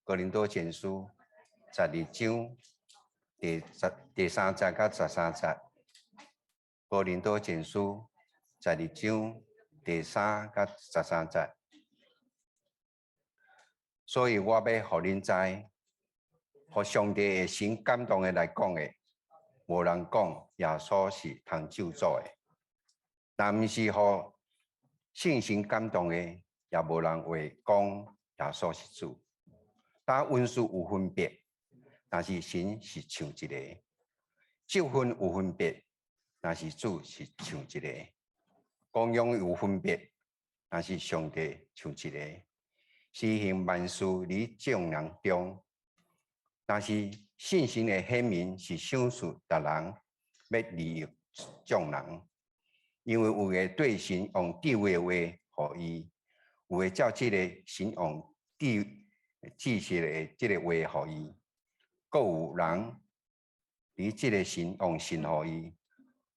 哥林多前书12章第3节到13节。哥林多前书12章第3到13节。所以我要互恁知，互上帝的神感动的来讲的，无人讲耶稣是通救主的；但毋是互信心感动的，也无人会讲耶稣是主。但文字有分别，但是神是像一个；职分有分别，但是主是像一个；功用有分别，但是上帝像一个。施行万事伫众人中，但是信心的显明是赏赐逐人，要利益众人。因为有个对神用智慧的话，互伊；有个照这个神用知识的这个话，互伊；阁有人伫这个神用神互伊；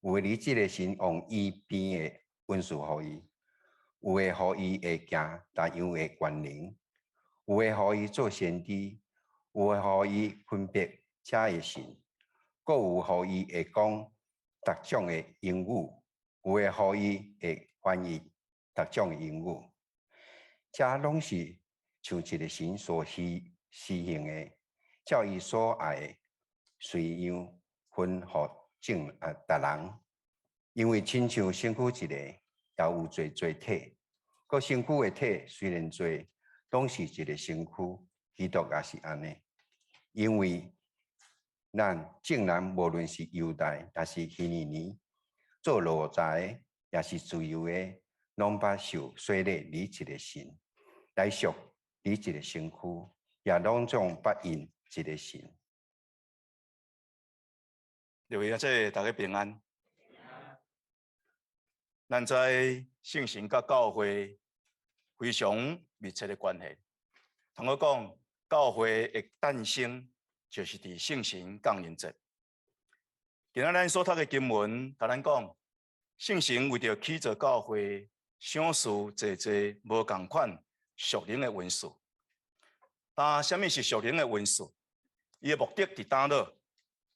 有个伫这个神用伊边的文字互伊；有个互伊会行大样的权能。有个互伊做先知，有个互伊分别遮的神，阁有互伊会讲各种的英语，有个互伊会翻译各种的英语。这拢是像一个神所施行的，照伊所爱的随样分互逐人。因为亲像身躯一个，也有侪体，个身躯的体虽然侪。拢是一个身躯，基督也是安尼。因为咱众人无论是犹大，也是希利尼，做奴才也是自由的，拢捌受洗礼伫一个神，来属伫一个身躯，也拢总捌因一个神。各位姐大家平安。咱在圣神甲教会非常密切的关系。通我讲，教会的诞生就是伫圣神降临节。今仔咱所读的经文，甲咱讲，圣神为着起造教会，赏赐侪无共款属灵的元素。但什么是属灵的元素？伊的目的伫倒落？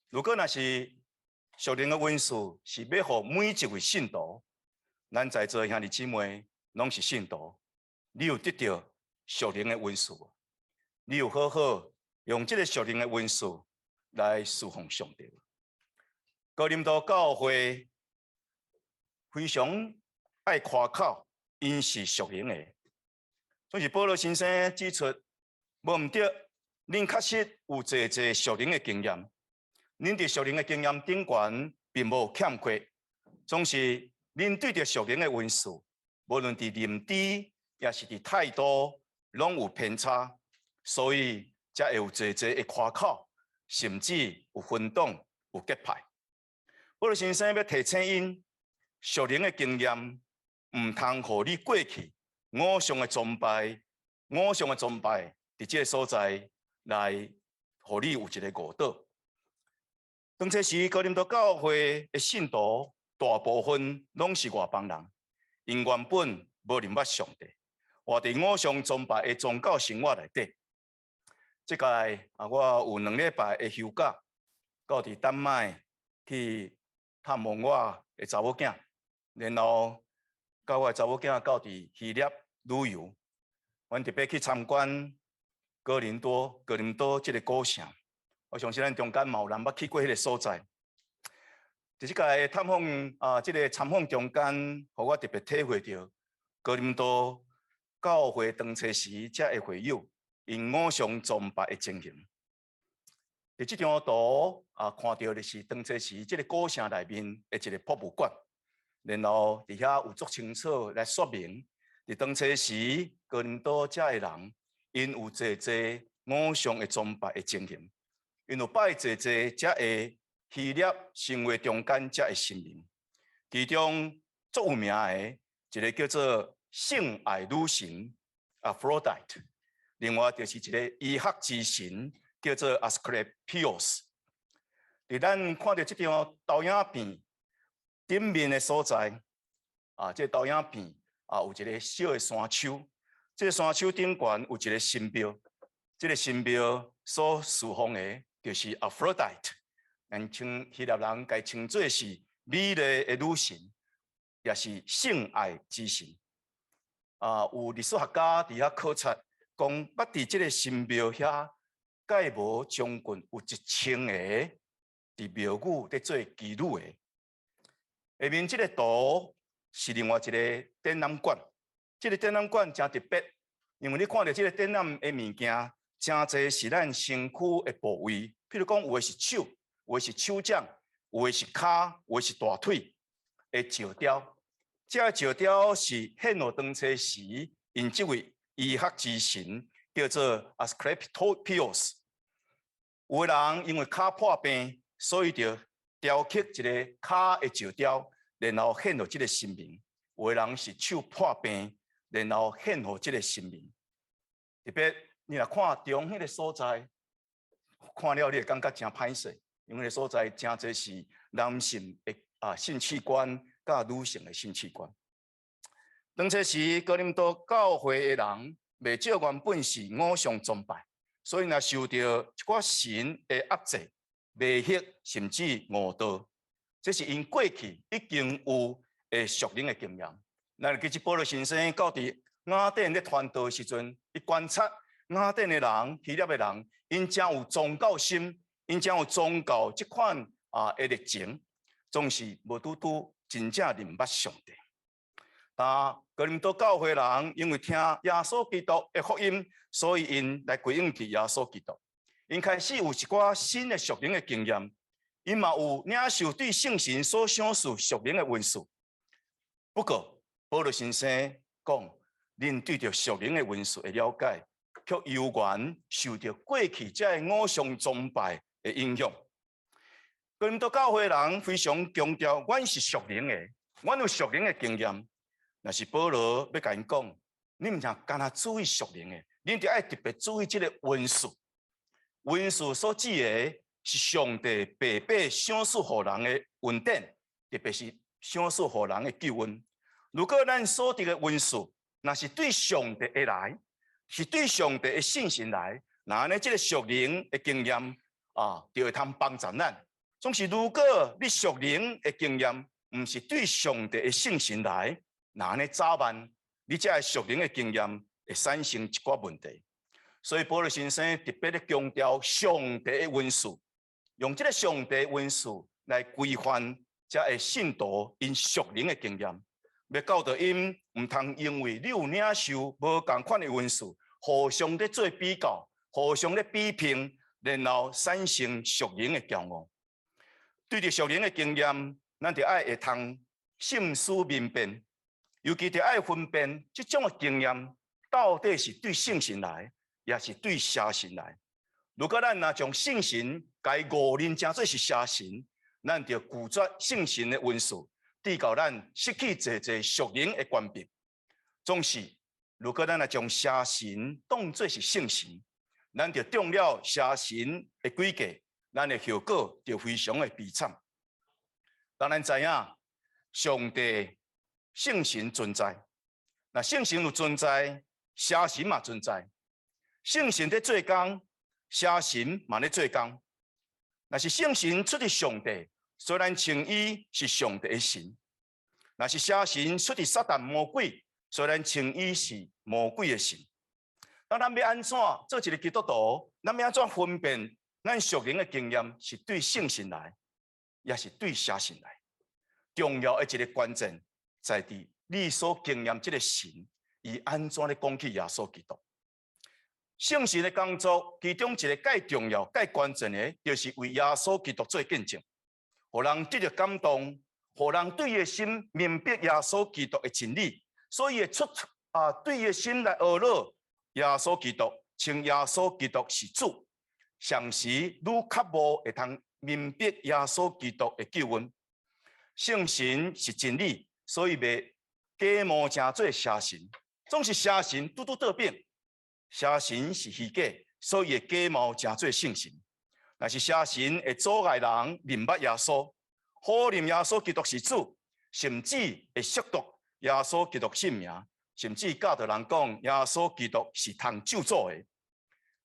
如果若是属灵的元素，是要互每一位信徒，咱在座兄弟姊妹拢是信徒，你有得到属灵的元素？你有好好用这个属灵的元素来侍奉上帝？哥林多教会非常爱夸口，因是属灵的。所以保罗先生指出，无毋对，恁确实有侪属灵的经验，恁伫属灵的经验顶悬并无欠缺，总是恁对着属灵的元素，无论伫认知也是伫态度，拢有偏差。所以才会有侪的夸口，甚至有分党、有结派。保罗先生要提醒因，属灵的经验唔通互你过去偶像的崇拜，伫这个所在来，互你有一个误导。当初时哥林多教会的信徒大部分拢是外邦人，因原本无认捌上帝，活伫偶像崇拜的宗教生活内底。即届我有2礼拜的休假，到伫丹麦去探望我的查某囝，然后甲我的查某囝到伫希腊旅游。阮特别去参观哥林多这个古城。我相信咱中间嘛有人捌去过迄个所在。伫即届探访这个参访中间，互我特别体会到哥林多教会当初时才会会友。因偶像崇拜的情形，伫这张图看到的是当初时这个古城内面的一个博物馆，然后伫遐有足清楚来说明，伫当初时哥林多遮的人，因有侪偶像的崇拜的情形，因有拜侪遮的希腊生活中间遮的神灵，其中最有名的一个叫做性爱女神 Aphrodite。另外就是一个医学之神，叫做 Asclepius。伫咱看到这张投影片顶面的所在，这投影片有一个小的山丘，这个山丘顶悬有一个神庙。这个神庙所侍奉的，就是 Aphrodite， 人称希腊人该称作是美丽的女神，也是性爱之神。有历史学家伫遐考察，讲捌伫这个神庙遐，介无将近有1000个伫庙宇在做妓女的。下面这个图是另外一个展览馆，这个展览馆真特别，因为你看到这个展览的物件，真侪是咱身躯的部位，譬如讲有的是手，有的是手掌，有的是骹，有的是大腿的石雕。这个石雕是显露当初时因这位医学之神叫做 Asclepios。有的人因为骹破病，所以就雕刻一个骹的石雕，然后显露这个神明。有的人是手破病，然后显露这个神明。特别你若看中迄个所在，看了你会感觉真歹势，因为个所在真侪是男性的性器官。甲女性的性器官，当初时哥林多教会的人，未少原本是偶像崇拜，所以若受到一寡神的压制、迷惑，甚至误导，这是因过去已经有属灵的经验。咱记起保罗先生到伫雅典咧传道的时阵，伊观察雅典的人、希腊的人，因真有宗教心，因真有宗教这款的热情，总是无拄拄。真正认捌上帝。哥林多教会人因为听耶稣基督的福音，所以因来归应去耶稣基督。因开始有一寡新的属灵的经验，因嘛有领受对圣神所赏赐属灵的文书。不过，保罗先生讲，恁对着属灵的文书的了解，却犹原受到过去这偶像崇拜的影响。哥林多教会人非常强调，阮是属灵的，阮有属灵的经验。若是保罗要甲因讲，你唔仅干那注意属灵的，你得爱特别注意这个文书。文书所指的是上帝白白赏赐予人的恩典，特别是赏赐予人的救恩。如果咱所得的文书，若是对上帝而来，是对上帝的信心来，那安尼这个属灵的经验就会通帮助咱。总是，如果你属灵的经验唔是对上帝的信心来，那安尼早晚你这个属灵的经验会产生一寡问题。所以保罗先生特别咧强调上帝的文书，用这个上帝的文书来规范这个信徒因属灵的经验，要教导因唔通因为你有领受无同款的文书，互相咧做比较，互相咧比拼，然后产生属灵的骄傲。对着属灵的经验，咱就爱会通心思明辨，尤其就爱分辨这种的经验到底是对圣神来，也是对邪神来。如果咱若将圣神该误认成做是邪神，咱就拒绝圣神的文书，致到咱失去侪属灵的官兵。总是，如果咱若将邪神当作是圣神，咱就中了邪神的诡计。咱的效果就非常的悲惨。当然知影，上帝圣神存在，那圣神有存在，邪神嘛存在。圣神在做工，邪神嘛在做工。那是圣神出的上帝，虽然称伊是上帝的神；那是邪神出的撒旦魔鬼，虽然称伊是魔鬼的神。当咱要安怎做一个基督徒，咱要安怎分辨？咱属灵的经验是对圣神来，也是对邪神来。重要的一个关键在于你所经验这个神，伊安怎咧讲起耶稣基督。圣神的工作，其中一个介重要、介关键的，就是为耶稣基督做见证，互人得到感动，互人对伊的心明白耶稣基督的真理，所以会对伊的心来学乐耶稣基督，称耶稣基督是主。上时愈较无会通明白耶稣基督的救恩。圣神是真理，所以袂假冒成做邪神。总是邪神拄拄倒变，邪神是虚假，所以会假冒成做圣神。但是邪神会阻碍人认捌耶稣，否认耶稣基督是主，甚至会亵渎耶稣基督性命，甚至教导人讲耶稣基督是通救主的。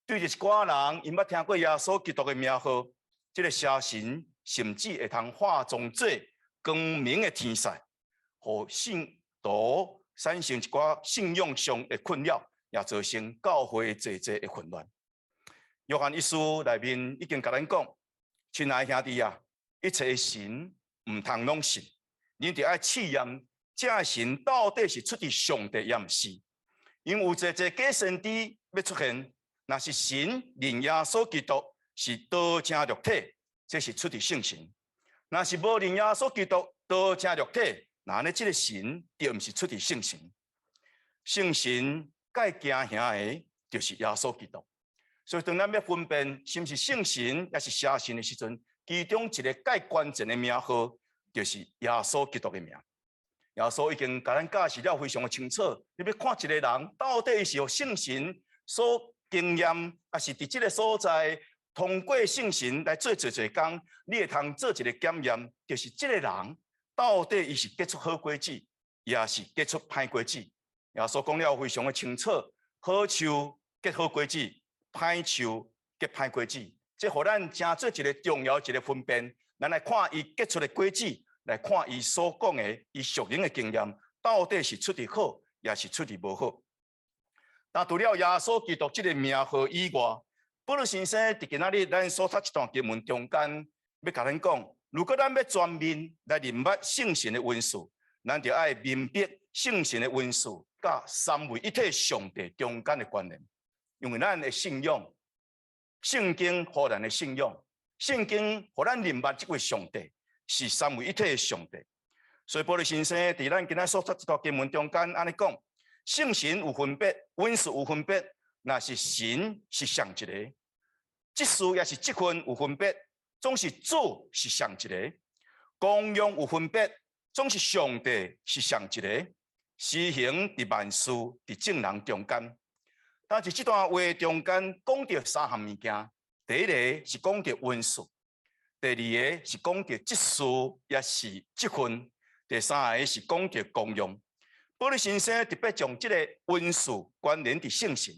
对着一寡人，因捌听过耶稣基督的名号，这个邪神甚至会通化妆做光明的天使，互信徒产生一寡信仰上的困扰，也造成教会济的混乱。约翰一书内面已经甲咱讲，亲爱兄弟啊，一切的神唔通拢信，你得爱试验这神到底是出自上帝，也毋是，因为有济假先知要出现。若是神认耶稣基督是道成肉体，这是出自圣神；若是无认耶稣基督道成肉体，那呢这个神就毋是出自圣神。圣神该惊吓的，就是耶稣基督。所以当咱要分辨是毋是圣神，也是邪神的时阵，其中一个介关键的名号，就是耶稣基督的名。耶稣已经甲咱解释了非常的清楚。你要看一个人到底是由圣神所经验，也是伫这个所在通过圣神来做工，你会通做一个检验，就是这个人到底伊是结出好果子，也是结出歹果子。耶稣讲了非常的清楚，好树结好果子，歹树结歹果子。这互咱真做一个重要一个分辨。咱来看伊结出的果子，来看伊所讲的伊属灵的经验，到底是出伫好，也是出伫无好。但除了耶稣基督这个名号以外，保罗先生伫今仔日咱所读一段经文中间，要甲咱讲，如果咱要全面来认捌圣神的元素，咱就要明白圣神的元素甲三位一体上帝中间的关联。因为咱的信仰，圣经互咱的信仰，圣经互咱认捌这位上帝是三位一体的上帝。所以保罗先生伫咱今仔所读这段经文中间安尼讲。圣神有分别，元素有分别，那是神是上一个；职事也是职分有分别，总是主是上一个；功用有分别，总是上帝是上一个。施行伫万事伫正人中间。但是这段话中间讲到三项物件：第一个是讲到元素，第二个是讲到职事也是职分，第三个是讲到功用。保罗先生特别将这个元素关联伫圣神，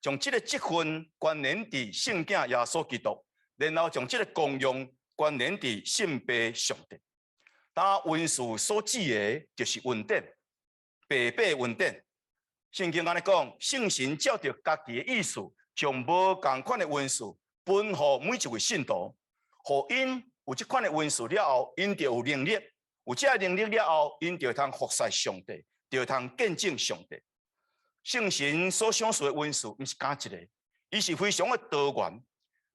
将这个职分关联伫圣子耶稣基督，然后将这个功用关联伫圣父上帝。当元素所指的就是恩典，白白恩典。圣经安尼讲，圣神照着家己的意思，将无同款的元素分予每一位信徒，互因有这款的元素了后，因就有能力，有这能力了后，因就通服侍上帝。就通见证上帝。圣神所享受的元素，毋是单一个，伊是非常的多元。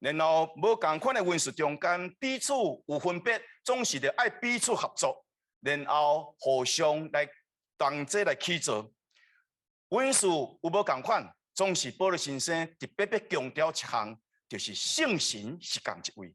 然后无同款的元素中间彼此有分别，总是着爱彼此合作，然后互相来同齐来起造。元素有无同款，总是保罗先生特别要强调一项，就是圣神是共一位。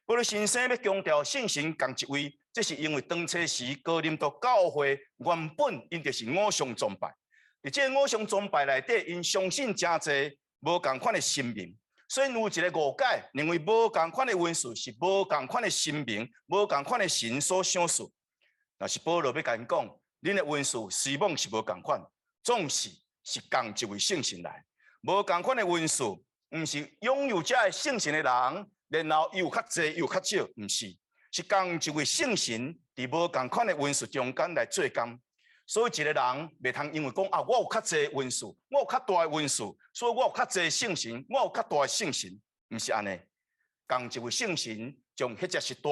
保罗先生要强调圣神共一位。这是因为当初时哥林多教会原本因就是偶像崇拜，而这偶像崇拜内底，因相信真侪无同款的神明，所以有一个误解，认为无同款的元素是无同款的神明、无同款的神所享受。但是保罗要甲因讲，恁的元素虽望是无同款，总是共一位圣神来。无同款的元素，毋是拥有这圣神的人，然后又较侪又较少，毋是。是共一位圣神伫无同款的元素中间来做工，所以一个人袂通因为讲啊，我有较侪元素，我有较大的元素，所以我有较侪圣神，我有较大的圣神，毋是安尼。共一位圣神将迄只是大、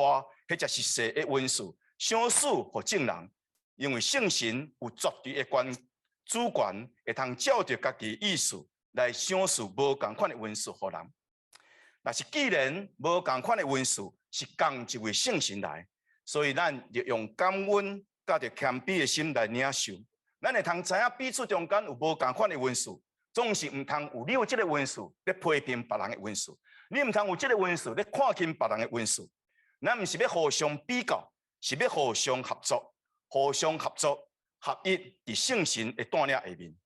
迄只是小的元素相属互众人，因为圣神有绝对的主权，会通照着家己意思来享受无同款的元素互人。但是既然无同款的元素，是共一位圣神来，所以咱就用感恩甲着谦卑的心来领受。咱会通知影彼此中间有无同款的元素，总是毋通有你有这个元素咧批评别人的元素，你毋通有这个元素咧看轻别人的元素。咱毋是要互相比较，是要互相合作，互相合作合一伫圣神的带领下面。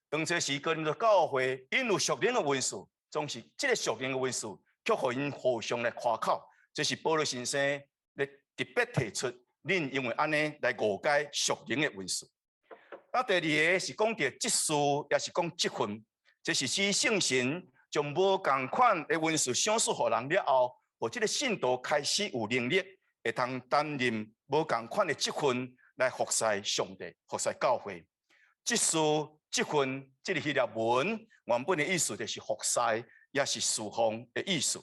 当初时哥林多教会因有属灵的元素，总是这个属灵的元素，却互因互相来夸口。这是保罗先生咧特别提出，恁因为安尼来误解属灵的元素。那第二个是讲到职事，也是讲职分，这是使圣神将无共款的温数赏赐互人了后，互这个信徒开始有能力，会通担任无共款的职分来服侍上帝、服侍教会。这份这个希腊文原本的意思就是服侍，也是侍奉的意思。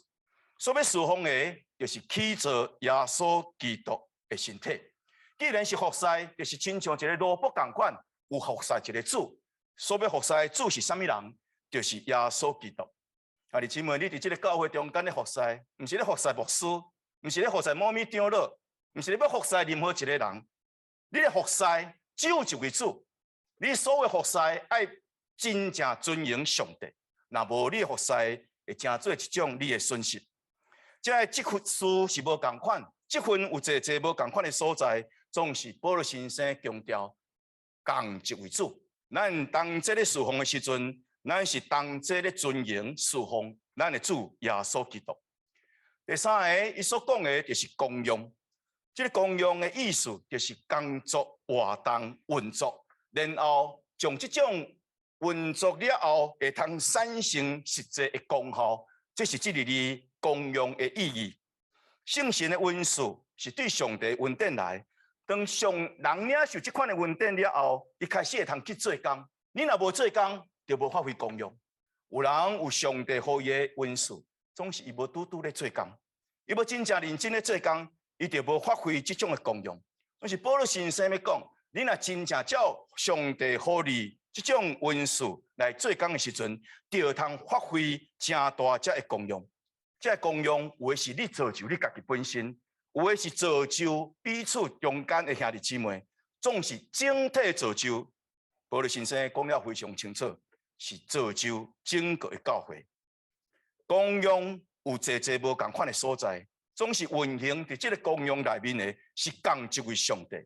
所要侍奉的，就是起做耶稣基督的身体。既然是服侍，就是亲像一个萝卜共款，有服侍一个主。所要服侍的主是啥物人？就是耶稣基督。啊，弟兄们，你伫这个教会中间的服侍，唔是咧服侍牧师，唔是咧服侍某咪长老，唔是咧要服侍任何一个人。你咧服侍只有一位主。你所有服侍爱真正尊荣上帝，若无你的服侍会成做一种你的损失。即份事是无共款，这份有侪无共款的所在，总是保罗先生强调共一位主。咱当这个侍奉的时阵，咱是当这个尊荣侍奉咱的主耶稣基督。第三个，伊所讲的就是公用。这个公用的意思就是工作活动运作。然后将这种运作了后，会通产生实际的功效，这是这里的公用的意义。圣神的温数是对上帝恩典来，当人领受这款的恩典了后，一开始会通去做工。你若无做工，就无发挥功用。有人有上帝予伊的温数，总是伊无拄咧做工，伊无真正认真咧做工，伊就无发挥这种的功用。但是保罗先生要讲。你若真正照上帝予你这种温数来做工的时阵，就通发挥正大只的功用。这功用有的是你造就你家己本身，有的是造就彼此中间的兄弟姊妹，总是整体造就。保罗先生讲了非常清楚，是造就整个的教会。功用有侪无共款的所在，总是运行伫这个功用内面的是同一位上帝。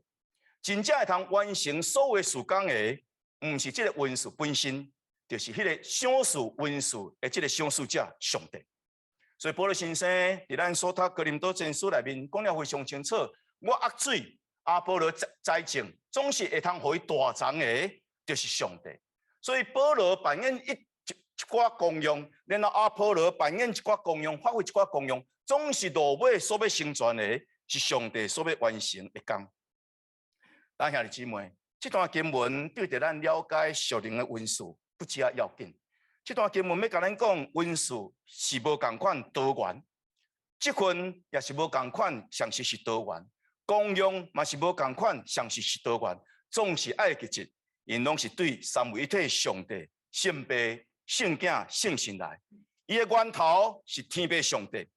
真正会通完成所有事工的，唔是这个文书本身，就是迄个赏赐文书的这个赏赐者上帝。所以保罗先生伫咱所读哥林多前书内面讲了非常清楚，我压水保罗栽种，总是会通互伊大长的，就是上帝。所以保罗扮演一寡功用，然后保罗扮演一寡功用，发挥一寡功用，总是落尾所要成全的，是上帝所要完成的工。兄弟姊妹，这段经文对着咱了解属灵的温数不只要紧。这段经文要甲咱讲，温数是无共款多元，这份也是无共款，常时是多元，功用嘛是无共款，常时是多元，总是爱记住，因拢是对三位一体上帝、圣父、圣子、圣神来。伊的源头是天父上帝，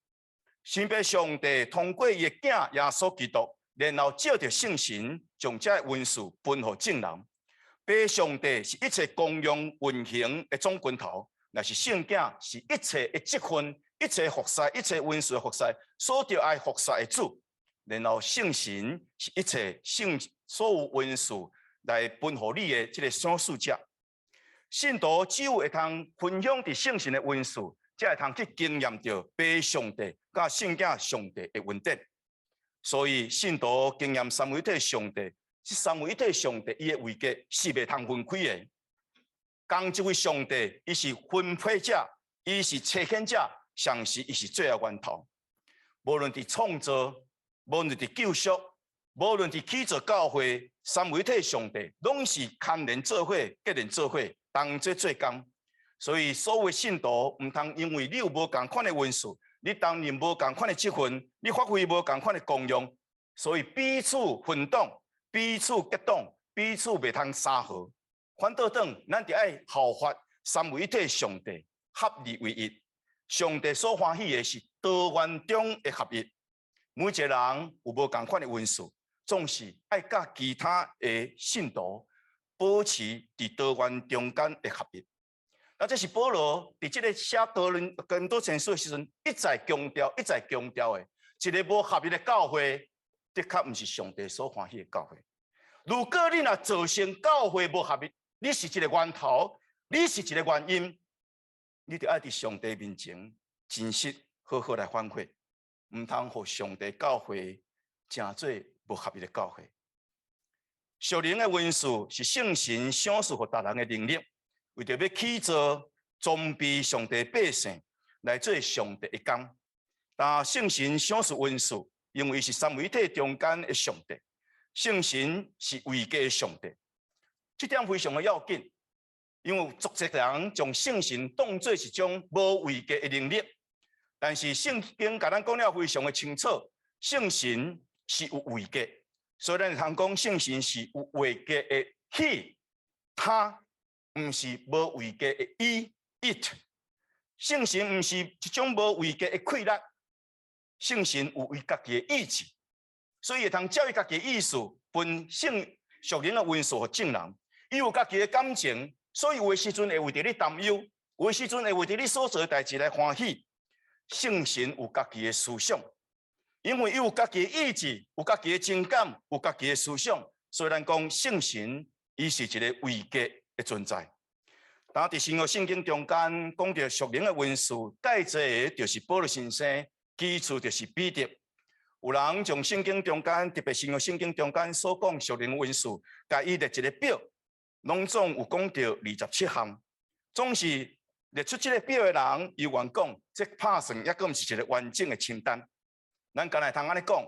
天父上帝通过伊的囝耶稣基督。然后借着圣神，将这温数分予众人。父上帝是一切公用运行的总源头，那是圣子是一切的职分、一切服侍、一切温数的服侍，所着爱服侍的主。然后圣神是一切所有温数来分予你的这个赏赐者。信徒只有会通分享伫圣神的温数，才会通去经验到父上帝甲圣子上帝的恩典。所以，信徒经验三位一体上帝，这三位一体上帝伊的位格是袂通分开的。讲这位上帝，伊是分配者，伊是呈现者，上时伊是最后源头。无论伫创造，无论伫救赎，无论伫起造教会，三位一体上帝拢是牵连做伙、结连做伙，同做做工。所以，所有信徒唔通因为你有无共款的温数。你担任无共款的职分，你发挥无共款的功用，所以彼此分党、彼此结党、彼此袂通相合。反倒等，咱就爱效法三位一体上帝合二为一。上帝所欢喜的是多元中的合一。每一个人有无共款的温数，总是爱甲其他的信徒保持伫多元中间的合一。那这是保罗伫这个写哥林多前书的时阵，一再强调的，一个无合一的教会，的确不是上帝所欢喜的教会。如果你若造成教会无合一，你是一个源头，你是一个原因，你就爱伫上帝面前真实好好来反悔，唔通互上帝教会成做无合一的教会。属灵的温数是圣神赏赐予大人的能力。为着要起造装备上帝百姓来做上帝的工。但圣神赏赐文书，因为是三位一体中间的上帝，圣神是位格的上帝，这点非常的要紧。因为作者人将圣神当作是种无位格的能力，但是圣经甲咱讲了非常的清楚，圣神是有位格，所以咱通讲圣神是有位格的he，他唔是无位格的it。圣神唔是一种无位格的快乐，圣神有伊家己的意志，所以会通照伊家己的意思，分圣属灵的文书和证人，伊有家己的感情。所以有的时阵会为着你担忧，有的时阵会为着你所做的代志来欢喜。圣神有家己的思想，因为伊有家己的意志，有家己的情感，有家己的思想，所以咱讲圣神伊是一个位格的存在。但伫新约圣经中间讲到属灵的文书，介济个就是保罗先生，基础就是彼得。有人从圣经中间，特别新约圣经中间所讲属灵文书，甲伊列一个表。拢总有讲到27项，总是列出这个表的人，有员讲，这拍算也阁毋是一个完整的清单。咱刚才通安尼讲，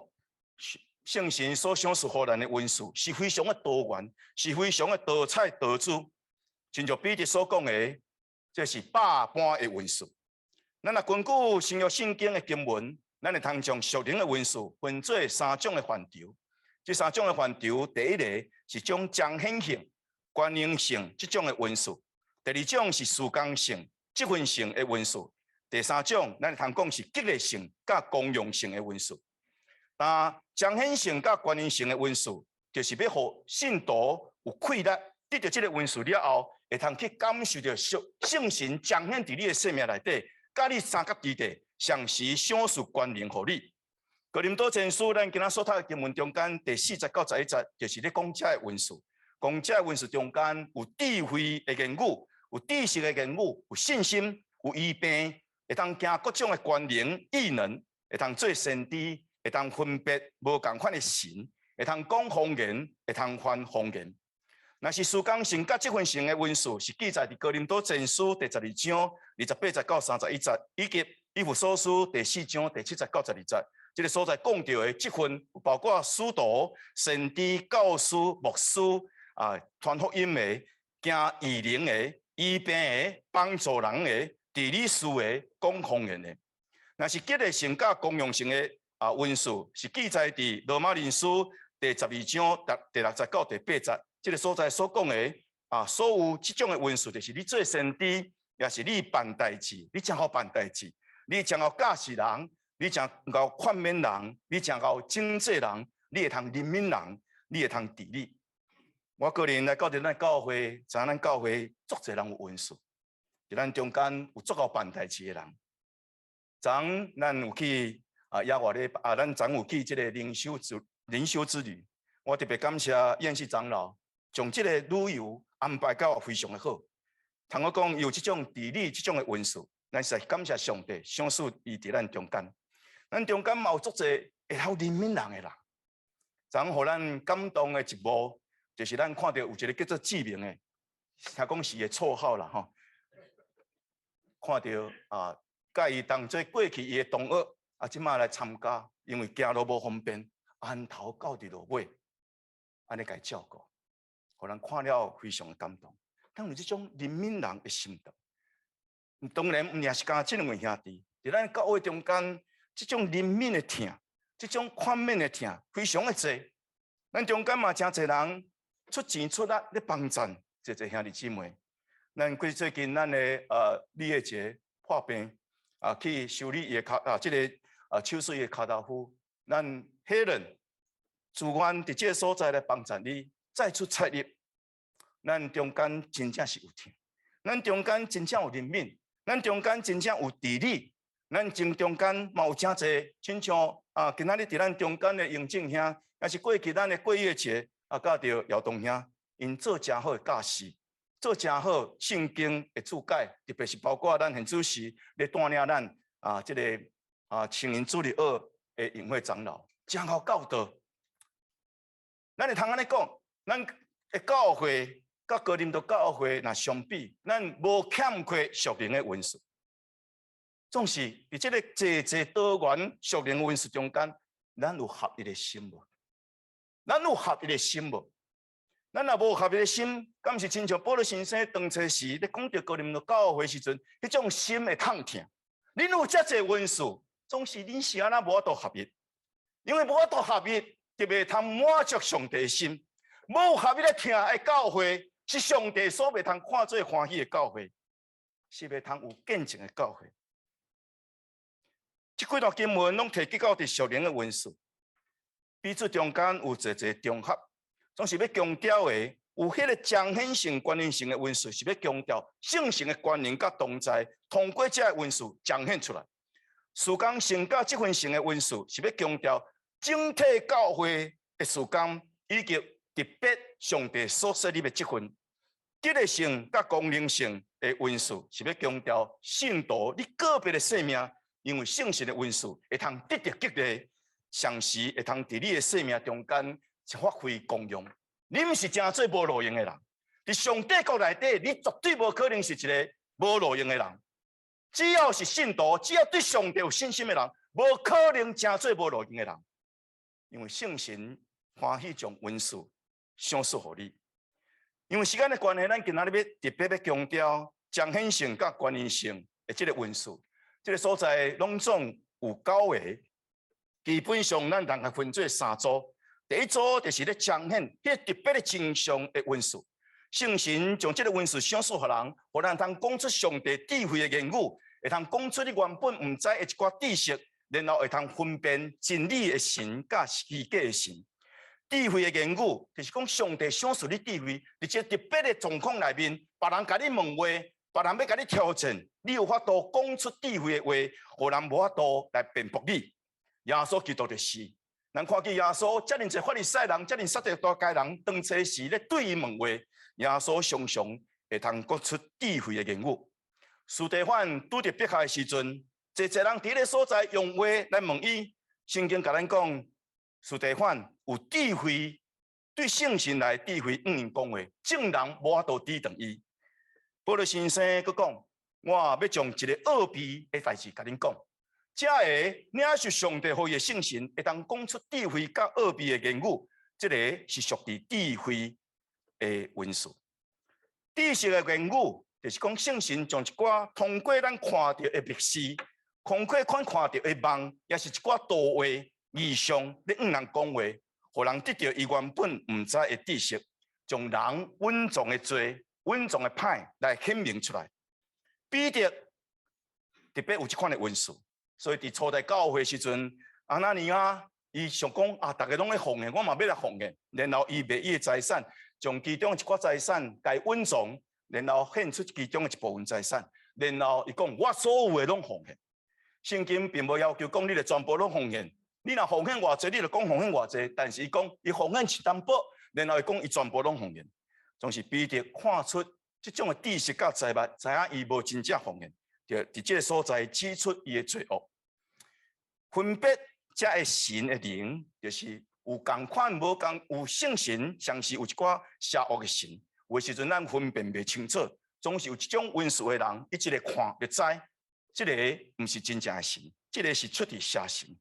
圣神所赏赐予咱的文书是非常的多元，是非常的多彩多姿。亲像彼得所讲的，这是百般的文书。咱若根据新约圣经的经文，咱会通将属灵的文书分做3种的范畴。这3种的范畴，第一个是种彰显性。关联性这种的文书，第2种是事工性、积分性的文书，第3种咱通讲是激励性甲公用性的文书。那彰显性甲关联性的文书，就是要互信徒有快乐，得到这个文书了后，会通去感受到圣神彰显伫你的生命内底，甲你三角之地，常时赏赐关联互你。哥林多前书咱今仔所读的经文中间第40到11节，就是咧讲这文书。讲这文书中间有智慧的言语，有知识的言语，有信心，有医病，会当行各种的关联异能，会当做先知，会当分别无共款的神，会通讲方言，会通翻方言。若是事工性甲积分性的文书，是记载伫哥林多前书第12章28节到31节，以及以弗所书第4章第7节到12节。这个所在讲到的积分，包括使徒、先知、教师、牧师。传福音的、行异灵的、医病的、帮助人的、地理师的、讲方言的，那是激励性甲公用性的文书，是记载伫罗马人书第12章第6节到第8节。这个所在所讲的所有这种的文书，就是你做先知，也是你办代志，你将好办代志，你将好教示人，你将好劝勉人，你将好警戒人，你会通怜悯人，你会通治理。我个人来到咱教会，知影咱教会足侪人有文书，伫咱中间有足够办代志的人。昨咱有去野外咧咱昨有去这个灵修之旅，我特别感谢燕氏长老，将这个旅游安排到非常的好。通我讲有这种地理这种的文书，咱是感谢上帝赏赐伊伫咱中间。咱中间嘛有足侪会晓怜悯人的人。昨互咱感动的一幕。就是咱看到有一个叫做志明的，听讲是个绰号啦吼。看到甲伊当做过去伊的同学，即马来参加，因为行路无方便，安头到伫落尾，安尼甲伊照顾，互人看了非常的感动。当有这种怜悯人的心动，当然毋也是干这两位兄弟，伫咱教会中间，这种怜悯的疼，这种宽悯的疼，非常的多。咱中间嘛真侪人。出钱出力咧帮衬，这兄弟姊妹。咱最近咱的李业杰破病去修理伊的这个手术的骹头夫，咱黑人自愿伫这个所在来帮衬你，再出彩力。咱中间真正是有疼，咱中间真正有怜悯，咱中间真正有治理，咱中间嘛有真侪，亲像今仔日伫咱中间的永正兄，也是过去咱的过月节。甲着姚东兄，因做真好的教师，做真好圣经的注解，特别是包括咱现主席咧带领咱这个青年主日学的营会长老，真好教导。咱会通安尼讲，咱的教会甲哥林多教会若相比，咱无欠缺属灵的温数。总是伫这个济多元属灵温数中间，咱有合一的心无？咱有合一的心无？咱若无合一的心，敢是亲像保罗先生当初时咧讲到哥林多教会时阵，迄种心会痛疼。恁有遮济温数，总是恁是安那无法度合一，因为无法度合一，就袂通满足上帝的心。无合一咧听的教会，是上帝所袂通看做欢喜的教会，是袂通有见证的教会。这几段经文拢提及到伫属灵的温数，彼此中间有济重合。总是要强调的，有迄个彰显性、关联性的温数，是要强调圣性的关联甲同在，通过这个温数彰显出来。事工性甲这份性的温数，是要强调整体教会的事工以及特别上帝所设立的这份激励性甲功能性的温数，是要强调信徒你个别的生命，因为圣性的温数会通得到激励，常时会通伫你的生命中间。是发挥功用，你毋是真做无路用的人。伫上帝国内底，你绝对无可能是一个无路用的人。只要是信徒，只要对上帝有信心的人，无可能真做无路用的人。因为圣神欢喜将温数赏赐予你。因为时间的关系，咱今仔日要特别要强调彰显性甲关联性的这个温数。这个所在拢总有9个，基本上咱大概分做3组。第一组就是咧彰显迄特别的真相的温数，圣神将这个温数赏赐予人，互咱通讲出上帝智慧的言语，会通讲出你原本唔知的一寡知识，然后会通分辨真理的神甲虚假的神。智慧的言语就是讲上帝赏赐你智慧，伫这特别的状况内面，别人甲你问话，别人要甲你挑战，你有法度讲出智慧的话，互人无法度来辩驳你。耶稣基督就是。咱看见耶稣遮尔侪法利赛人，遮尔撒旦大街人，当初时咧对伊问话，耶稣常常会通讲出智慧的言语。司提反拄着迫害的时阵，侪人伫咧所在用话来问伊，圣经甲咱讲，司提反有智慧，对圣神来智慧用讲话，众人无法度抵挡伊。保罗先生佫讲，我要将一个奥秘的代志甲恁讲。这个领受上帝予伊的圣神，会当讲出智慧甲奥秘的言语，这个是属于智慧的温数。知识的言语，就是讲圣神将一寡通过咱看到的历史，通过看到的梦，也是一寡图画、异象，咧人讲话，互人得到伊原本唔知的知识，将人稳重的罪、稳重的歹来显明出来。彼得特别有这款的温数。所以伫初代教会时阵，安那尼亚伊想讲啊，大家拢咧奉献，我嘛要来奉献。然后伊卖伊的财产，将其中一寡财产该稳重，然后献出其中的一部分财产。然后伊讲，我所有的拢奉献。圣经并无要求讲你着全部拢奉献，你若奉献偌济，你着讲奉献偌济。但是伊讲，伊奉献一淡薄，然后伊讲伊全部拢奉献。总是彼得看出这种的知识甲财物，知影伊无真正奉献。就伫这个所在指出伊的罪恶，分别这个神的灵，就是有共款无共，有圣神，像是有一寡邪恶的神。有时阵咱分辨袂清楚，总是有一种温数的人，伊一个看就知，这个毋是真正的神，这个是出伫邪神。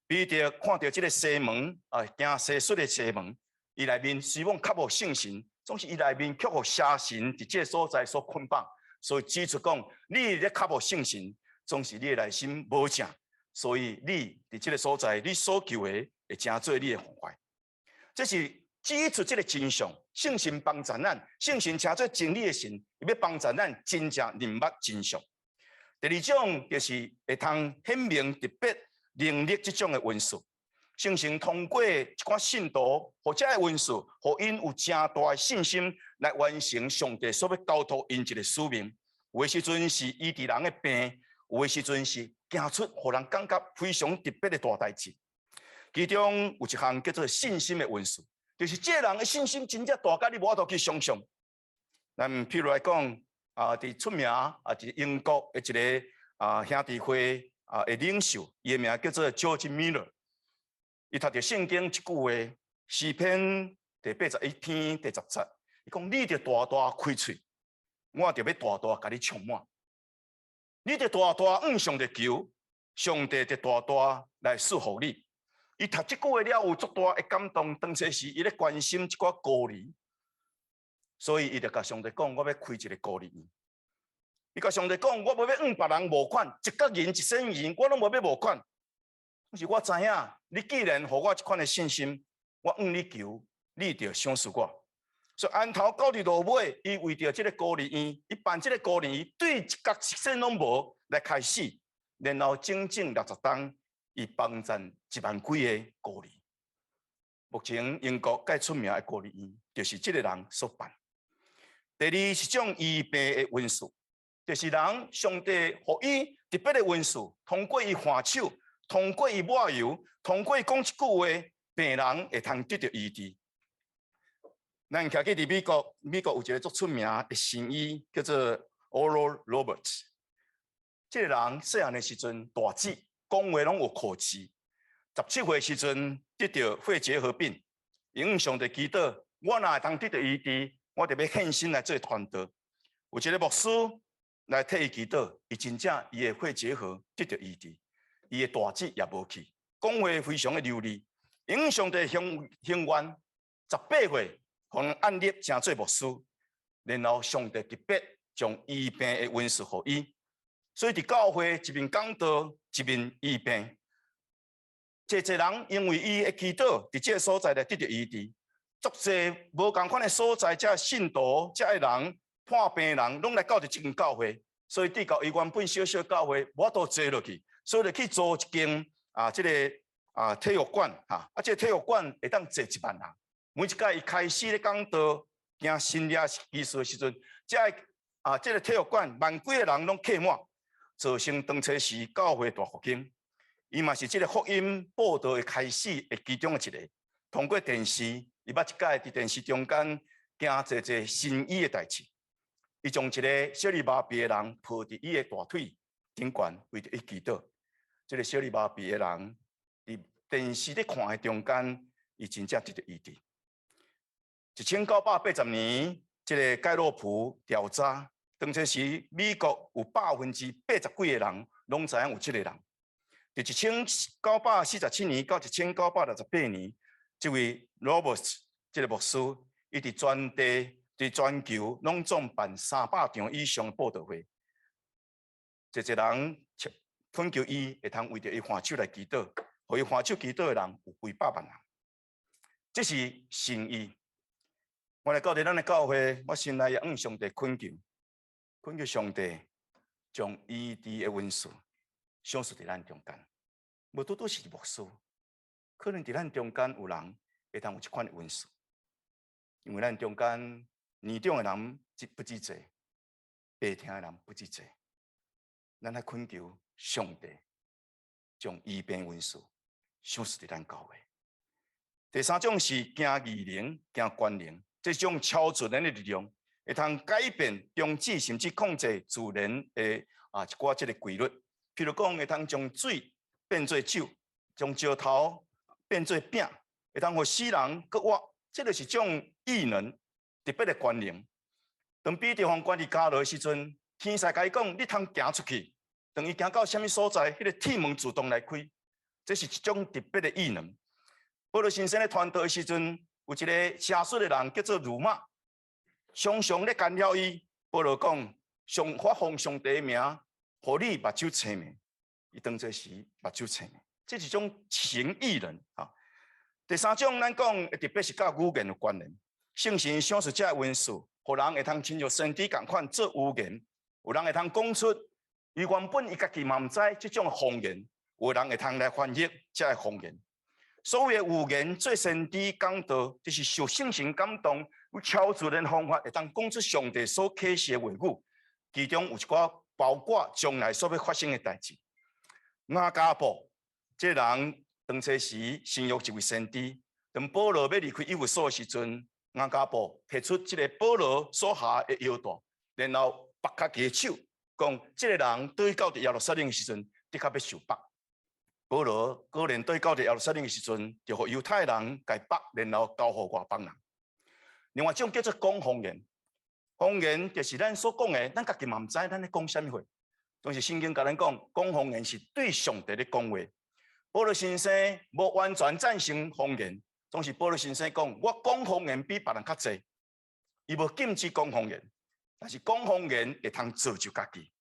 彼得看到这个西门行西术的西门，伊内面希望较无圣神，总是伊内面却互邪神伫这个所在所捆绑。所以指出讲，你咧较无信心，总是你的内心无正，所以你伫这个所在，你所求的会成做你的妨碍。这是指出这个真相，信心帮助咱，信心成做真理的神，伊要帮助咱真正明白真相。第二种就是会通显明特别能力这种的温数，圣神通过一寡信徒或者的温数，互因有正大的信心来完成上帝所要交托因一个使命。有的时阵是医治人的病，有的时阵是行出互人感觉非常特别的大代志。其中有一项叫做信心的温数，就是这人的信心真正大到你无法度去想象。咱譬如来讲伫出名伫英国的一个兄弟会的领袖，伊的名叫做 George Miller。伊读着圣经一句话，诗篇第81篇第10节，伊讲你着大大开喙，我着要大大甲你充满。你着大大向上帝求，上帝着大大来赐福你。伊读即句话了，有足大的感动。当初时，伊咧关心一寡孤儿，所以伊就甲上帝讲：我要开一个孤儿院。伊甲上帝讲：我要向别人募款，1角银10000元，我拢无要募款。但是我知影，你既然互我即款的信心，我向你求，你着赏赐我。所以安头到日落尾，伊为着即个孤儿院，伊办即个孤儿院，对1角10000拢无来开始，然后整整60档。伊帮赞1万几个孤儿，目前英国介出名的孤儿院，就是这个人所办。第二是种医病的运势，就是人上帝互伊特别的运势，通过伊换手，通过伊抹油，通过伊讲一句话，病人会通得到医治。咱徛去伫美国，美国有一个足出名的神医，叫做 Oral Roberts。这个人细汉的时阵大志。讲话拢有口齿，17岁时阵得到肺结核病，向上帝祈祷，我若会当得到医治，我就要献身来做传道。有一个牧师来替伊祈祷，伊真正伊的肺结核得到医治，伊的大志也无去，讲话非常的流利。向上帝兴愿，18岁互人按立成做牧师，然后上帝特别将医病的运势互伊。所以伫教会一面讲道，一面医病。侪人因为伊的祈祷，伫这个所在来得到医治。足侪无共款的所在，遮信徒、遮的人、看病人，拢来到伫这间教会。所以对到伊原本小小教会，无法度坐落去，所以就去租一间这个体育馆这个体育馆会当坐1万人。每一届伊开始咧讲道，行新约仪式的时阵，这个体育馆万几个人拢客满。造成当初时教会大复兴，伊嘛是这个福音报道的开始的其中的一个。通过电视，伊捌一届伫电视中间行一新医的代志，伊将一个小儿麻痹的人抱伫伊的大腿顶悬，为着伊祈祷。这个小儿麻痹的人伫电视咧看的中间，伊真正得到医治。1980年，这个盖洛普调查。当初时，美国有80%几个人拢知影有这个人。伫1947年到1968年，这位 Roberts 这个牧师，伊伫全地、伫全球拢总办300场以上的报道会。一人恳求伊会通为着伊换手来祈祷，互伊换手祈祷的人有几百万人。这是神医。我来到伫咱的教会，我心内也向上帝恳求。恳求上帝将医治的运势赏赐伫咱中间，无拄是牧师，可能伫咱中间有人会当有这款的运势，因为咱中间年长的人不止济，白听的人不止济，咱来恳求上帝将医病运势赏赐伫咱教会。第三种是行义灵、行官灵，这种超自然的力量。会通改变、终止甚至控制自然的一寡这个规律。譬如讲，会通将水变做酒，将石头变做饼，会通互死人搁活，这就是种异能特别的关联。当彼得方关伫家落时阵，天使甲伊讲：你通行出去。当伊行到什么所在，迄个铁门自动来开，这是一种特别的异能。保罗先生咧传道的时阵，有一个邪术的人叫做鲁马。常常咧干扰伊，保罗讲：上发奉上帝的名，互你目睭青明。伊当作是目睭青明，这是一种行异人第三种，咱讲特别是甲语言有关联。圣神赏赐这运势，互人会通亲像身体共款做语言，有人会通讲出伊原本伊家己嘛毋知这种方言，有人会通来翻译这方言。所有的语言做身体讲道，就是受圣神感动。有超自然方法会当讲出上帝所启示的话语，其中有一寡包括将来所要发生的代志。雅加布这人当初时生育一位先知，当保罗要离开以弗所的时阵，雅加布提出这个保罗所下的腰带，然后绑他的手，讲这个人对到耶路撒冷的时阵，的确要受绑。保罗果然对到耶路撒冷的时阵，就互犹太人解绑，然后交互外邦人。另外一种叫做讲方言，方言就是咱所讲的，咱家己嘛唔知咱咧讲什么话。总是圣经甲咱讲，讲方言是对上帝咧讲话。保罗先生无完全赞成方言，总是保罗先生讲，我讲方言比别人较济。伊无禁止讲方言，但是讲方言会通造就家己。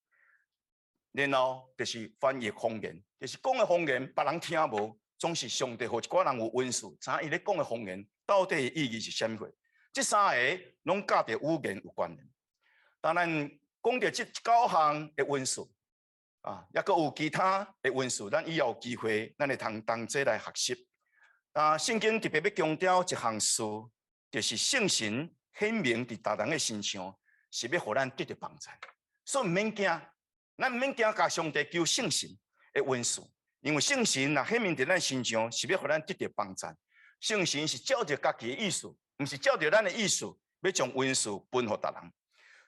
然后就是翻译方言，就是讲的方言别人听无，总是上帝互一寡人有温数，知伊咧讲的方言到底意义是啥物货？这三个拢甲着语言有关联。当然。讲到这9项的温数啊，也阁有其他的温数，咱以后有机会，咱会通同齐来学习。圣经特别要强调一项事，就是圣神显明伫大人的身上，是要互咱得到帮助。所以唔免惊，咱唔免惊，甲上帝求圣神的温数，因为圣神若显明伫咱身上，是要互咱得到帮助。圣神是照着家己的意思，唔是照着咱的意思，要将温数分互大人。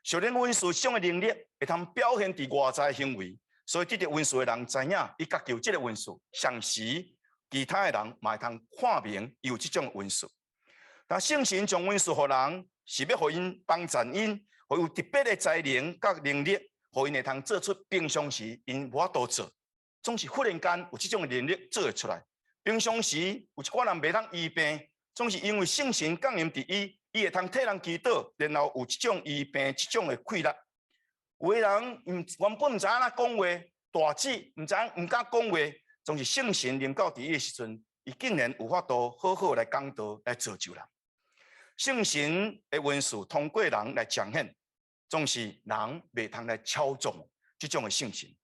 属灵温数这种的能力，会通表现伫外在行为，所以得到温数的人知影，伊家己有这个温数，同时其他的人嘛会通看明有这种温数。但圣神将温数互人，是要互因帮助因，互有特别的才能甲能力，互因会通做出平常时因无法度做，总是忽然间有这种的能力做会出来。平常时有一寡人袂通医病，总是因为圣神降临伫伊。伊会通替人祈祷，然后有这种医病、这种的快乐。有的人原本唔知影怎讲话，大志唔敢讲话，总是圣神临到伫伊的时阵，伊竟然有法度好好来讲道，来造就人。圣神的温数通过人来彰显，总是人袂通来操纵这种的圣神。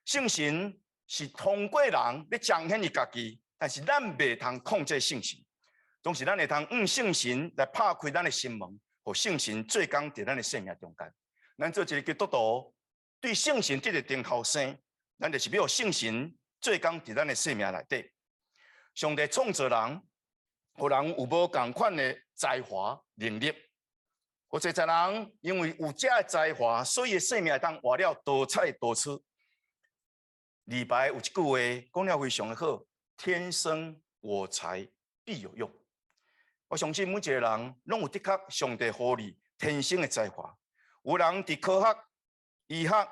圣神是通过人来彰显伊家己，但是咱袂通控制圣神。总是咱会通圣神来拍开咱的心门，互圣神做工伫咱的生命中间。咱做一个基督徒，对圣神得到顶头生，咱就是要圣神做工伫咱的生命内底。上帝创造人，互人有无共款的才华能力。有侪人因为有这个才华，所以生命当活了多彩多姿。李白有一句话讲了非常的好：天生我材必有用。我相信每一个人拢有的确上帝予你天生的才华。有人伫科学、医学、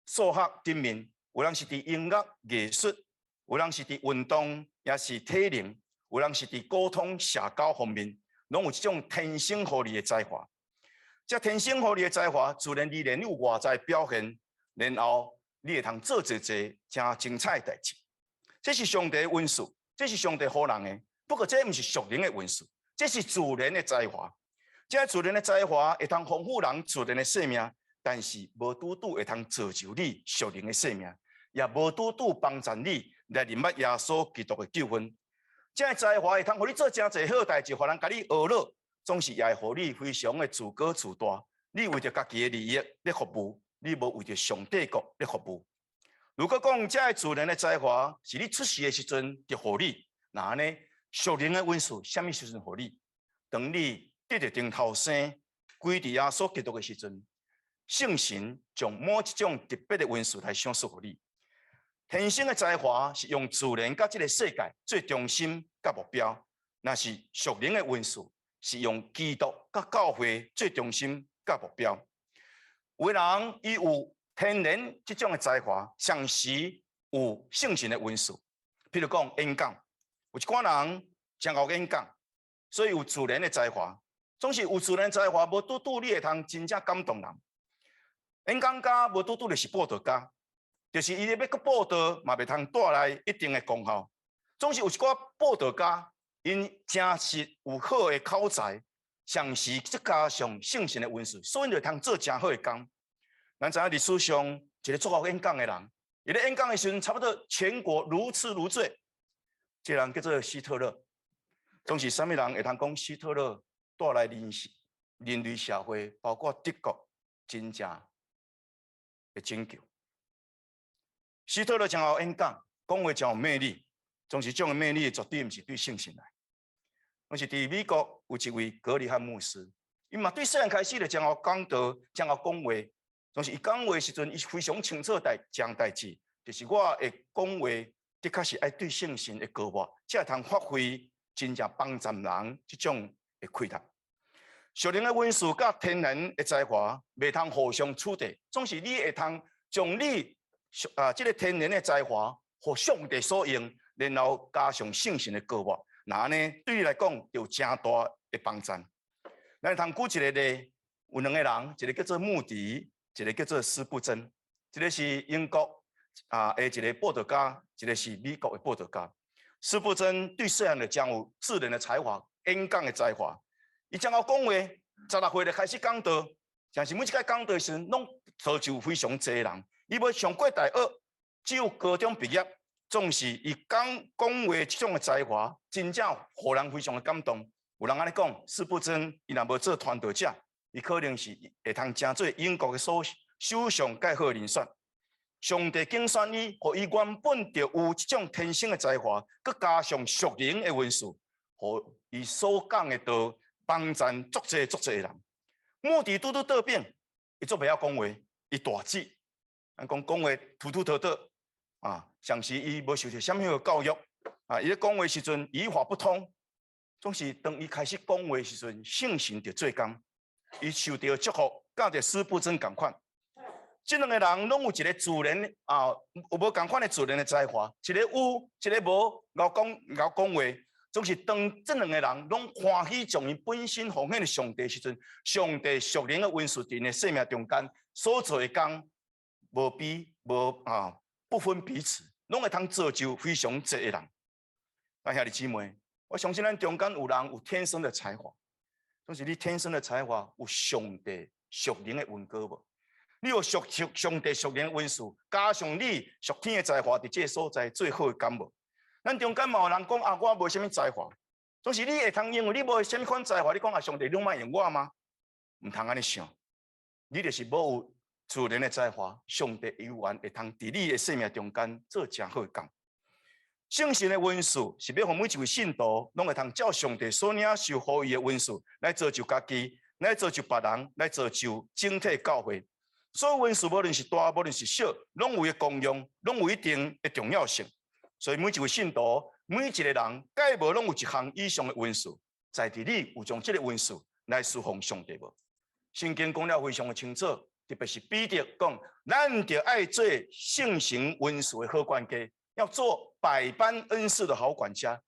数学顶面，有人是伫音乐、艺术，有人是伫运动，也是体能，有人是伫沟通、社交方面，拢有这种天生予你的才华。这天生予你的才华，自然而然有外在表现，然后你会通做一真精彩的代志。这是上帝的温数，这是上帝予人的。不过，这不是属灵的温数，这是自然的才华。这自然的才华会通丰富人自然的生命，但是无拄拄会通造就你属灵的生命，也无拄拄帮助你来明白耶稣基督的救恩。这才华会通互你做真侪好代志，互人甲你学乐，总是也会互你非常的自高自大。你为着家己的利益咧服务，你无为着上帝国咧服务。如果讲这自然的才华是你出世的时阵就互你，那呢？属灵的温数，什么时阵互你？当你得到顶头生，归伫耶稣基督的时阵，圣神将某一种特别的温数来赏赐互你。天生的才华是用自然甲这个世界做中心甲目标，那是属灵的温数是用基督甲教会做中心甲目标。有的人伊有天然这种的才华，同时有圣神的温数，譬如讲演讲。有一寡人真会演讲，所以有自然的才华。总是有自然才华，无拄拄你会通真正感动人。演讲家无拄拄就是报道家，就是伊要去报道，嘛袂通带来一定的功效。总是有一寡报道家，因真实有好的口才，同时再加上圣神的温数，所以就通做真好的工。咱知影历史上一个做好演讲的人，伊咧演讲的时阵，差不多全国如痴如醉。这人叫做希特勒，总是什么人会通讲希特勒带来人类社会，包括德国真正的拯救。希特勒真好演讲，讲话真有魅力，总是这种魅力绝对不是对圣神来。我是伫美国有一位格里汉牧师，伊嘛对细汉开始就真好讲道，真好讲话，总是伊讲话时阵，伊非常清楚讲代志，就是我会讲话。的确是爱对圣神的高活，才会通发挥真正帮助人这种的快乐。属灵的温数甲天然的才华袂通互相取代，总是你会通将你这个天然的才华，互上帝所用，然后加上圣神的膏抹，那安尼对你来讲有真大的帮助。咱通举一个例，有两个人，一个叫做穆迪，一个叫做斯布珍，一个是英国的一个报道家，一个是美国的报道家。斯布珍对细汉就将有自然的才华、演讲的才华。伊将要讲话，16岁就开始讲道，但是每一届讲道时，拢造就非常侪人。伊要上过大学，只有高中毕业，总是伊讲话这种的才华，真正互人非常的感动。有人安尼讲，斯布珍伊若无做传道者，伊可能是会通成做英国的首相介好人选。上帝拣选伊，互伊原本就有这种天生的才华，佮加上属灵的温数，互伊所讲的道帮助足侪人。目的拄倒变，伊做袂晓讲话，伊大志，讲话突突突突像是伊无受到什么的教育伊咧讲话时阵语法不通，总是当伊开始讲话时阵，圣神就做工，伊受到祝福，甲着斯布珍共款。这两个人拢有一个自然有无共款的自然的才华，一个有，一个无，敖讲话。总是当这两个人拢欢喜将伊本身奉献的上帝时阵，上帝属灵的温数伫的生命中间所做的工，不分彼此，拢会通造就非常侪的人。兄弟姊妹，我相信咱中间有人有天生的才华，总是你天生的才华有上帝属灵的温膏无？你有上帝属灵的温数，加上你属天的才华，伫这个所在最好的感无？咱中间嘛有人讲我无啥物才华，总是你会通因为你无啥物款才华，你讲上帝你莫用我吗？唔通安尼想，你就是无有自然的才华，上帝永远会通伫你的生命中间做真好工。圣神的温数是要互每一位信徒拢会通照上帝所领受予伊的温数来造就家己，来造就别人，来造就整体教会。所有温数无论是大，无论是小，拢有伊功用，拢有一定的重要性。所以每一位信徒，每一个人，皆无拢有一项以上的温数，在伫你有将这个温数来侍奉上帝无？圣经讲了非常的清楚，特别是彼得讲，咱着爱做圣神温数的好管家，要做百般恩赐的好管家。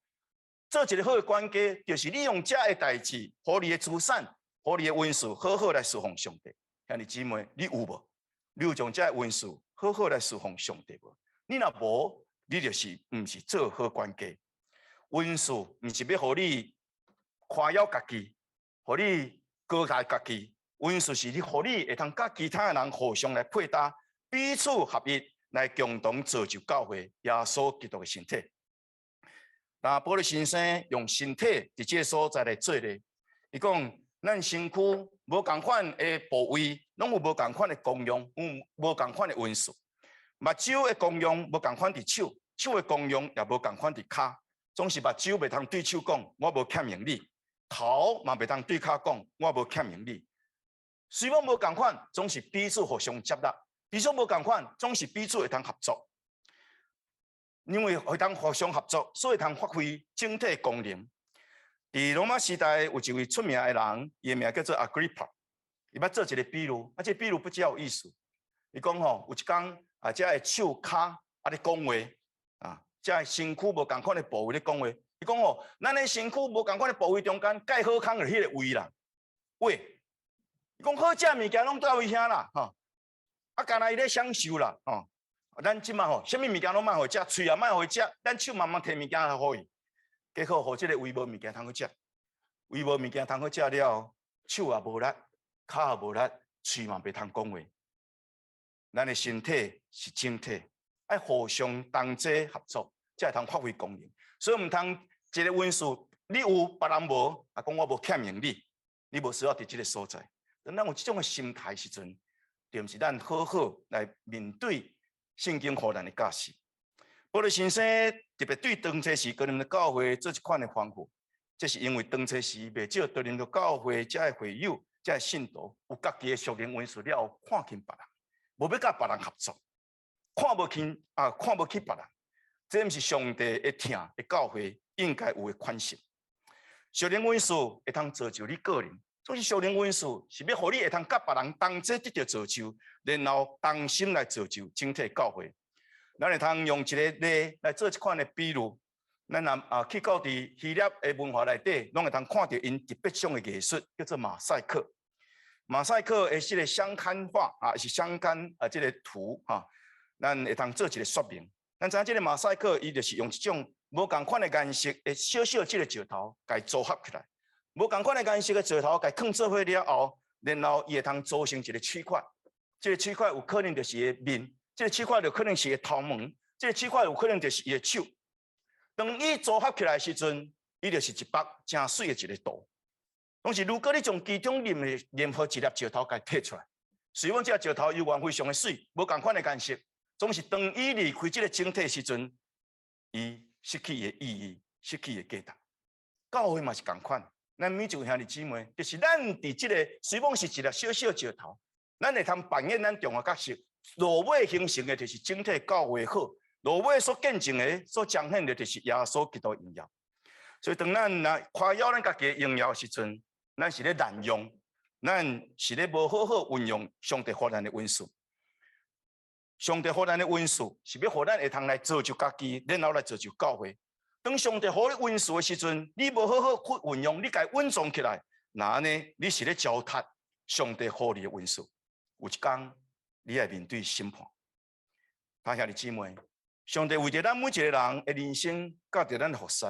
做一个好的管家，就是利用这的代志，互你的资产，互你的温数，好好来侍奉上帝。兄弟姊妹，你有无？你有将这的温数好好来侍奉上帝无？你若无，你就是毋是做好管家。温数毋是要互你夸耀家己，互你高抬家己。温数是你互你会通甲其他人互相来配搭，彼此合一，来共同造就教会耶稣基督的身体。那保罗先生用身体伫这个所在来做咧，伊讲咱身躯无共款的部位，拢有无共款的功用，有无共款的温数。目睭的功用无共款伫手，手的功用也无共款伫骹。总是目睭袂通对手讲我无欠用你，头嘛袂通对骹讲我无欠用你。虽然无共款，总是彼此互相接纳；彼此无共款，总是彼此会通合作。因为会通互相合作，所以通发挥整体功能。伫罗马时代有一位出名的人，伊名叫做 Agrippa， 伊捌做一个比喻，这比喻不只有意思。伊讲有一天这个手骹咧讲话这个身躯无共款的部位咧讲话。伊讲咱的身躯无共款的部位中间，介好康就迄个位啦。喂，伊讲好食物件拢到位遐啦，干那伊咧享受啦，咱即马啥物物件拢莫互食，喙也莫互伊食，咱手慢慢摕物件来互伊。结果互即个胃无物件通好食，胃无物件通好食了，手也无力，骹也无力，喙嘛袂通讲话。咱的身体是整体，爱互相同齐合作，才会通发挥功能。所以毋通一个温数，你有别人无，讲我无欠用你，你无需要伫即个所在。当咱有即种的心态时阵，对毋是咱好好来面对圣经互咱的教示。保罗先生特别对当初时哥林多教会做一款的吩咐，这是因为当初时未少哥林多教会遮的会友、遮的信徒有家己的属灵温数了，看轻别人，无要甲别人合作，看无起别人，这毋是上帝会疼的教会应该有的款式。属灵温数会通造就你个人，总是属灵温数，是要互你会通甲别人同齐得到造就，然后同心来造就整体教会。咱会通用一个例来做一款的比喻，咱去到伫希腊的文化内底，拢会通看到因特别种的艺术，叫做马赛克。马赛克的这个相刊画是相刊这个图咱会通做一个说明。咱知影这个马赛克，伊就是用一种无共款的颜色的小小这个石头，甲伊组合起来。无共款的颜色的石头，甲伊放做伙了后，然后伊会通组成一个区块。这个区块有可能就是伊的面，这个区块有可能是伊的头毛，这个区块有可能就是伊的手。当伊组合起来的时阵，伊就是一幅真水的一个图。拢是如果你从其中任何一粒石头甲摕出来，虽然这个石头犹原非常的水，无共款的颜色，总是当伊离开这个整体的时阵，伊失去伊的意义，失去伊的价值。教会嘛是共款，咱每一位兄弟姊妹，就是咱伫这个虽然是一粒小小石头，咱会通扮演咱重要角色。落尾形成的就是整体教会好，落尾所见证的、所彰显的，就是耶稣基督荣耀。所以当咱夸耀咱家己的荣耀的时阵，咱是咧滥用，咱是咧无好好运用上帝给咱的恩赐。上帝给咱的恩赐是要互咱会通来造就家己，然后来造就教会。当上帝给你恩赐的时阵，你无好好去运用，你该稳重起来，那呢，你是咧糟蹋上帝给你的恩赐。有一天，你要面对审判。兄弟姊妹，上帝为着咱每一个人的人生，甲着咱的服侍，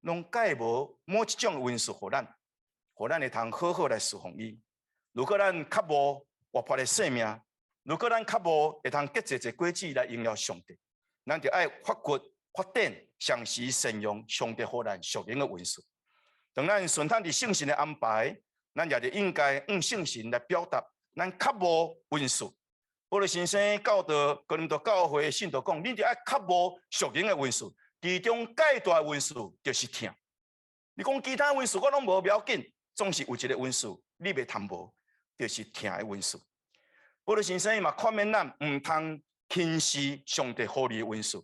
拢介无某一种恩赐给咱。互咱会通好好来侍奉伊。如果咱较无活泼的生命，如果咱较无会通结一果子来荣耀上帝，咱就爱发掘、发展、详细善用上帝给咱属灵的恩赐。当咱顺探伫圣神的安排，咱也就应该用圣神来表达咱较无恩赐。保罗先生教导哥林多教会信徒讲，你就爱较无属灵的恩赐，其中介大的恩赐就是听。你讲其他恩赐我拢无要紧。总是有一个恩赐，你袂贪无，就是听的恩赐。保罗先生嘛劝勉咱，唔通轻视上帝给你的恩赐，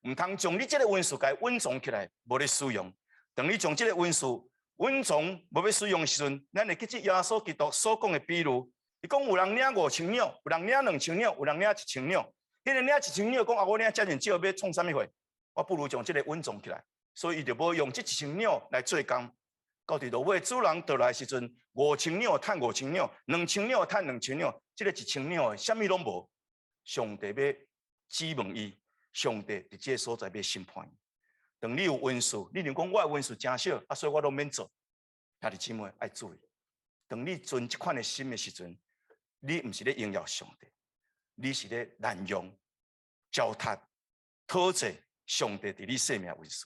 唔通将你这个恩赐给稳重起来，无咧使用。当你将这个恩赐稳重无要使用的时阵，咱会记起耶稣基督所讲的比喻。伊讲有人领5000鸟，有人领2000鸟，有人领1000鸟。迄个领1000鸟讲我领遮尔少，要创啥物货？我不如将这个稳重起来，所以伊就无用这1000鸟来做工。到底落尾主人倒来时阵，5000鸟趁5000鸟，2000鸟趁2000鸟，这个1000鸟的啥物拢无。上帝要质问伊，上帝伫这个所在要审判伊。当你有恩赐，你就讲我的恩赐真少，所以我都免做。兄弟姊妹爱注意，当你存这款的心的时阵，你唔是咧荣耀上帝，你是咧滥用、糟蹋、讨债上帝伫你生命恩赐。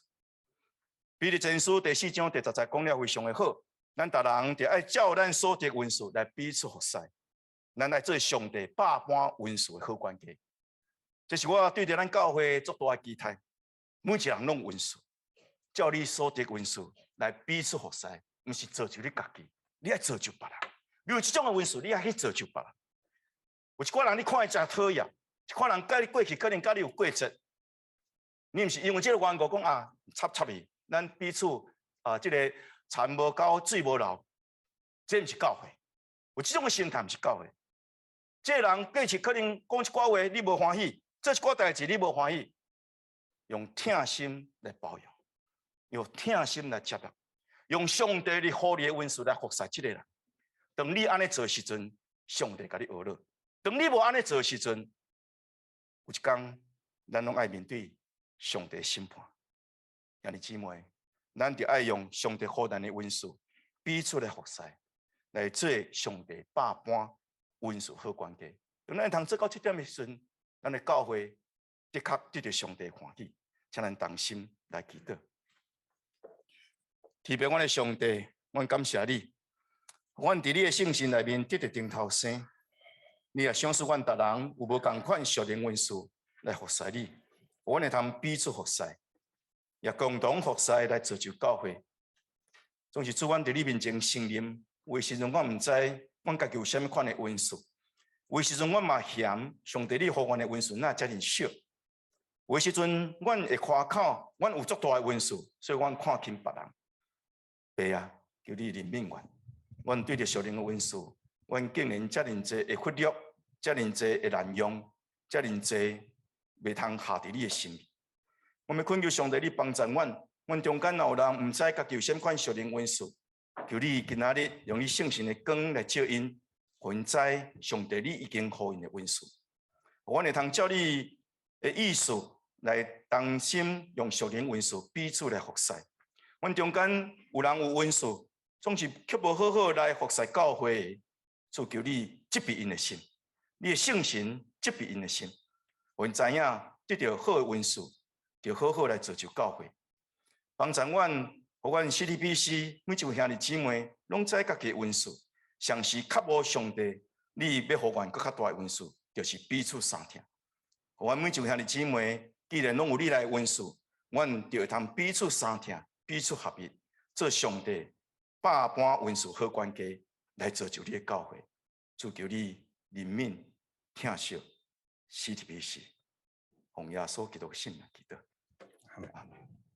彼得前书第4章第10节讲了非常的好，咱大人就爱照咱所得恩赐来彼此服侍，咱来做上帝百般恩赐的好管家。这是我对着咱教会足大的期待，每一人拢恩赐，照你所得恩赐来彼此服侍，不是造就你家己，你爱造就别人。你有这种的恩赐，你爱去造就别人。有一寡人你看伊真讨厌，一寡人甲你过去可能甲你有过节，你不是因为这个缘故讲插伊。咱彼此这个田无高，水无流，这不是教会。有这种的心态，不是教会。这个人过去可能讲一寡话，你无欢喜；做一寡代志，你无欢喜。用疼心来包容，用疼心来接纳，用上帝的护理的恩赐来服侍这个人。当你安尼做时阵，上帝甲你学乐；当你无安尼做时阵，有一天咱拢爱面对上帝的审判。兄弟姊妹，咱就爱用上帝给咱的恩赐，彼此来服侍，来做上帝百般恩赐好管家。当咱通做到这点的时阵，咱的教会的确得到上帝欢喜，请咱同心来祈祷。天父，我的上帝，我感谢你，我伫你的圣心内面得到顶头生，你也赏赐阮逐人有无同款属灵恩赐来服侍你，我会通彼此服侍。也共同服侍来造就教会，总是主，阮伫你面前承认，有时阵我唔知，阮家己有啥物款的恩赐，有时阵阮嘛嫌上帝你给阮的恩赐那遮尔少，有时阵阮会夸口，阮有足大的恩赐，所以阮看轻别人。爸啊，求你怜悯阮，阮对着属灵的温数，阮竟然遮尔济会忽略，遮尔济会滥用，遮尔济袂通下伫你的心里。我们恳求上帝，你帮助阮中间若有人毋知家己有啥款属灵温数，求你今仔日用你圣神的光来照因，互因知上帝你已经互因的温数，阮会通照你的意思来同心用属灵温数彼此来服侍。阮中间有人有温数，总是却无好好来服侍教会，就求你责备因的心，你的圣神责备因的心，互因知影得到好的温数，就好好来造就教会。帮助阮，互阮CTBC每一位兄弟姊妹，拢知家己的温数，上是较无上帝，你要互阮更较大的温数，就是彼此相听。互阮每一位兄弟姊妹，既然拢有你来的温数，阮就会通彼此相听，彼此合一，做上帝百般温数好关系，来造就你的教会。主求你怜悯、疼惜 CTBC， 奉耶稣基督的圣名祈祷。阿门。